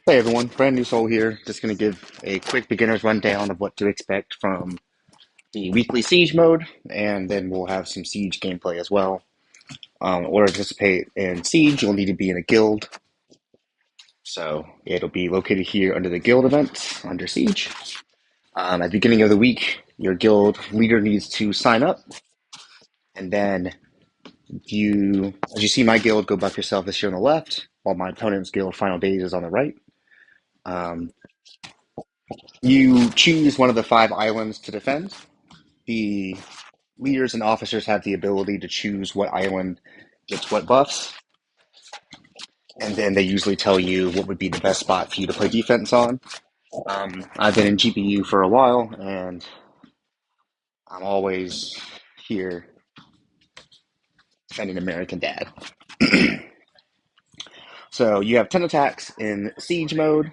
Hey everyone, brand new soul here. Just going to give a quick beginner's rundown of what to expect from the weekly siege mode, and then we'll have some siege gameplay as well. In order to participate in siege, you'll need to be in a guild. So it'll be located here under the guild events, under siege. At the beginning of the week, your guild leader needs to sign up, and then as you see my guild, go buff yourself is here on the left, while my opponent's guild final days is on the right. Um, you choose one of the 5 islands to defend. The leaders and officers have the ability to choose what island gets what buffs, and then they usually tell you what would be the best spot for you to play defense on. I've been in GPU for a while, and I'm always here defending American Dad. So you have 10 attacks in siege mode.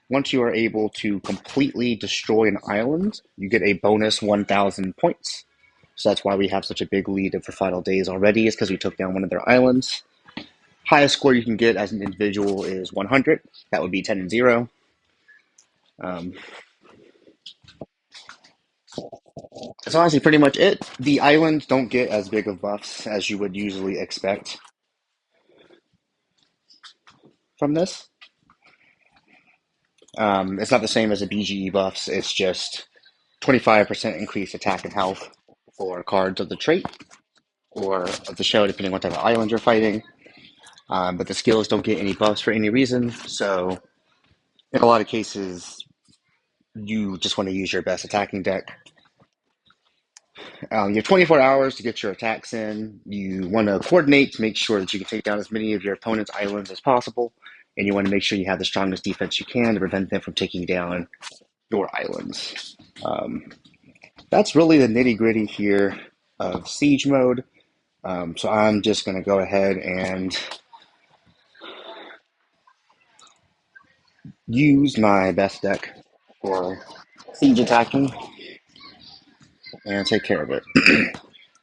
Once you are able to completely destroy an island, you get a bonus 1,000 points. So that's why we have such a big lead for final days already, is because we took down one of their islands. Highest score you can get as an individual is 100. That would be 10 and 0. Um, that's honestly pretty much it. The islands don't get as big of buffs as you would usually expect from this. It's not the same as the BGE buffs. It's just 25% increased attack and health for cards of the trait or of the show, depending on what type of island you're fighting. But the skills don't get any buffs for any reason. So in a lot of cases, you just want to use your best attacking deck. You have 24 hours to get your attacks in. You want to coordinate to make sure that you can take down as many of your opponent's islands as possible. And you want to make sure you have the strongest defense you can to prevent them from taking down your islands. That's really the nitty gritty here of siege mode. So I'm just going to go ahead and use my best deck for siege attacking and take care of it. All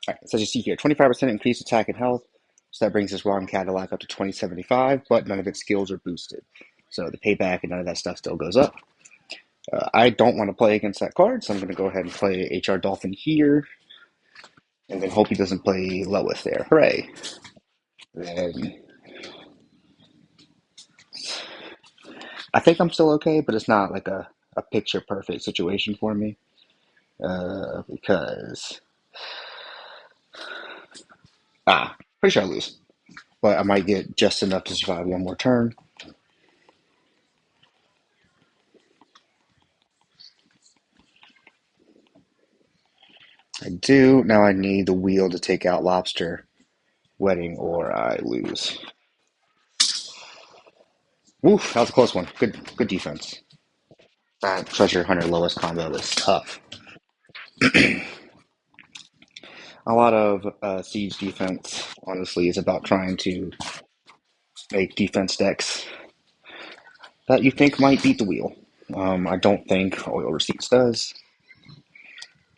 right, so as you see here, 25% increased attack and health. So that brings this Ron Cadillac up to 2075, but none of its skills are boosted. So the payback and none of that stuff still goes up. I don't want to play against that card, so I'm going to go ahead and play HR Dolphin here, and then hope he doesn't play Lowith there. Hooray! Then I think I'm still okay, but it's not like a picture perfect situation for me because pretty sure I lose, but I might get just enough to survive one more turn. I do. Now I need the wheel to take out Lobster Wedding or I lose. Woof, that was a close one. Good defense. That Treasure Hunter lowest combo is tough. A lot of Siege defense, honestly, is about trying to make defense decks that you think might beat the wheel. I don't think Oil Receipts does,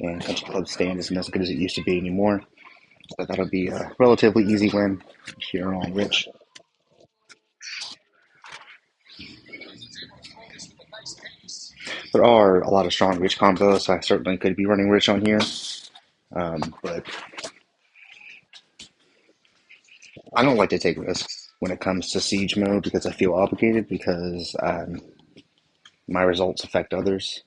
and Country Club Stand isn't as good as it used to be anymore. But that'll be a relatively easy win here on Rich. There are a lot of strong Rich combos, so I certainly could be running Rich on here. But I don't like to take risks when it comes to Siege mode because I feel obligated because my results affect others.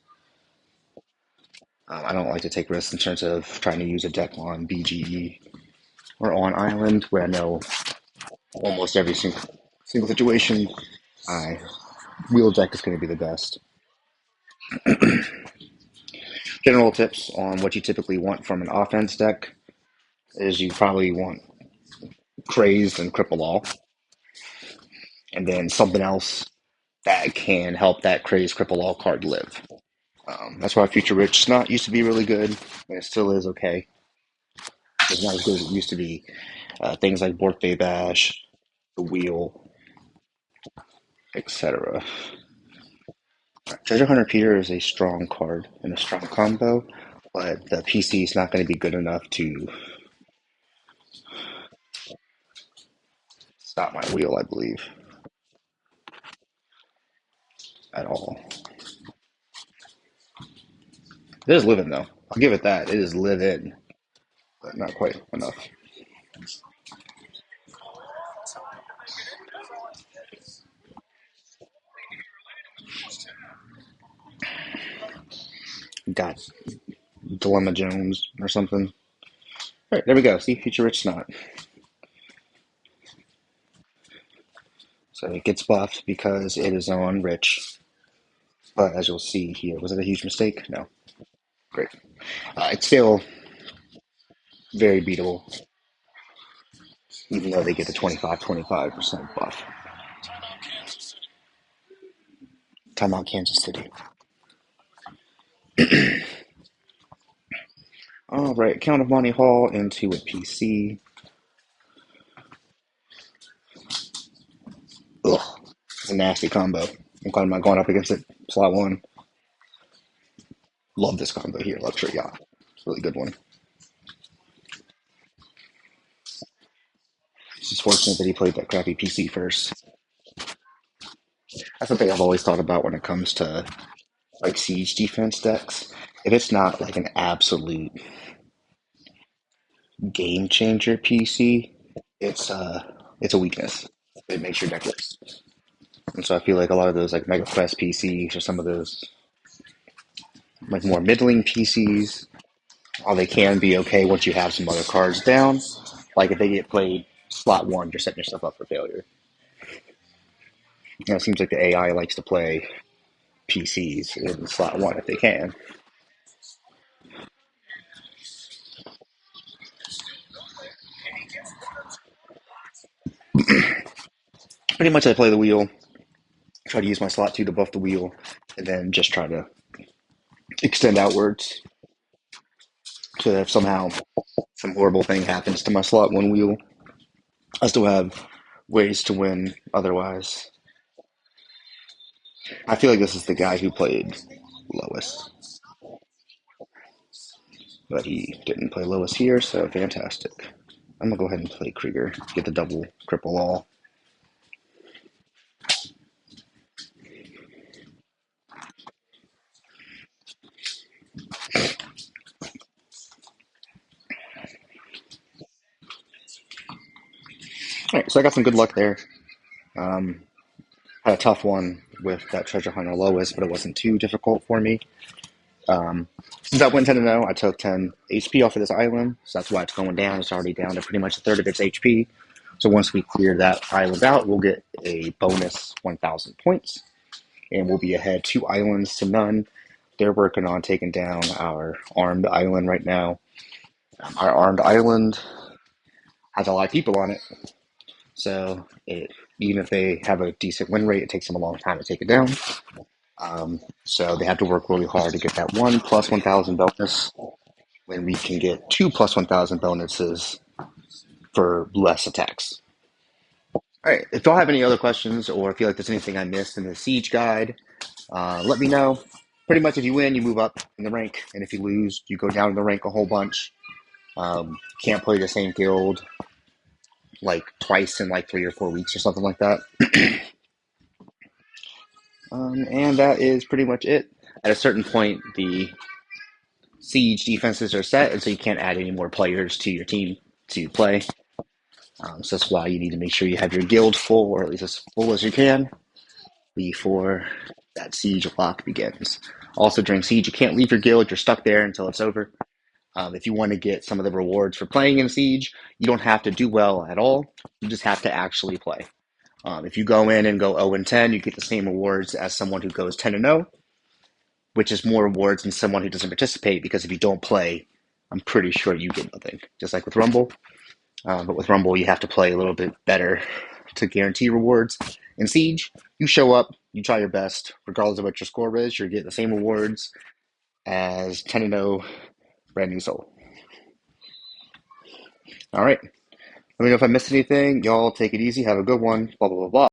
I don't like to take risks in terms of trying to use a deck on BGE or on Island where I know almost every single situation I wheel deck is going to be the best. General tips on what you typically want from an offense deck is you probably want Crazed and Cripple All, and then something else that can help that Crazed Cripple All card live. That's why Future Rich not used to be really good, and it still is okay. It's not as good as it used to be. Things like Birthday Bash, the Wheel, etc. Treasure Hunter Peter is a strong card and a strong combo, but the PC is not going to be good enough to stop my wheel, I believe. at all. It is living though. I'll give it that. It is living, but not quite enough. Got Dilemma Jones or something. All right, there we go. See, Future Rich Snot. So it gets buffed because it is on Rich. But as you'll see here, was it a huge mistake? No. Great. It's still very beatable, even though they get the 25% buff. Timeout Kansas City. All right, Count of Monty Hall into a PC. Ugh, it's a nasty combo. I'm glad I'm not going up against it. Slot one. Love this combo here, Luxury Yacht. It's a really good one. It's just fortunate that he played that crappy PC first. That's something I've always thought about when it comes to like siege defense decks. If it's not like an absolute game changer PC, it's a weakness. It makes your deck worse. And so I feel like a lot of those like Mega Quest PCs or some of those like more middling PCs, while they can be okay once you have some other cards down, like if they get played slot one, you're setting yourself up for failure. It seems like the AI likes to play PCs in slot one if they can. Pretty much I play the wheel, try to use my slot two to buff the wheel, and then just try to extend outwards. So that if somehow some horrible thing happens to my slot one wheel, I still have ways to win otherwise. I feel like this is the guy who played Lois, but he didn't play Lois here, so fantastic. I'm gonna go ahead and play Krieger, get the double cripple all. All right, so I got some good luck there. Um, had a tough one with that treasure hunter Lois, but it wasn't too difficult for me. Since I went 10-0, I took 10 HP off of this island, so that's why it's going down. It's already down to pretty much a third of its HP. So once we clear that island out, we'll get a bonus 1,000 points, and we'll be ahead 2 islands to none. They're working on taking down our armed island right now. Our armed island has a lot of people on it, so even if they have a decent win rate, it takes them a long time to take it down. So they have to work really hard to get that 1+1,000 bonus when we can get 2+1,000 bonuses for less attacks. All right, if y'all have any other questions or feel like there's anything I missed in the Siege guide, let me know. Pretty much if you win, you move up in the rank, and if you lose, you go down in the rank a whole bunch. Can't play the same guild like twice in like 3 or 4 weeks or something like that. And that is pretty much it. At a certain point, the siege defenses are set, and so you can't add any more players to your team to play. So that's why you need to make sure you have your guild full, or at least as full as you can, before that siege lock begins. Also, during siege, you can't leave your guild. You're stuck there until it's over. If you want to get some of the rewards for playing in siege, you don't have to do well at all. You just have to actually play. If you go in and go 0-10, you get the same rewards as someone who goes 10-0, which is more rewards than someone who doesn't participate, because if you don't play, I'm pretty sure you get nothing, just like with Rumble. But with Rumble, you have to play a little bit better to guarantee rewards. In Siege, you show up, you try your best, regardless of what your score is, you're getting the same rewards as 10-0 brand new soul. All right. Let me know if I missed anything. Y'all take it easy. Have a good one. Blah, blah, blah, blah.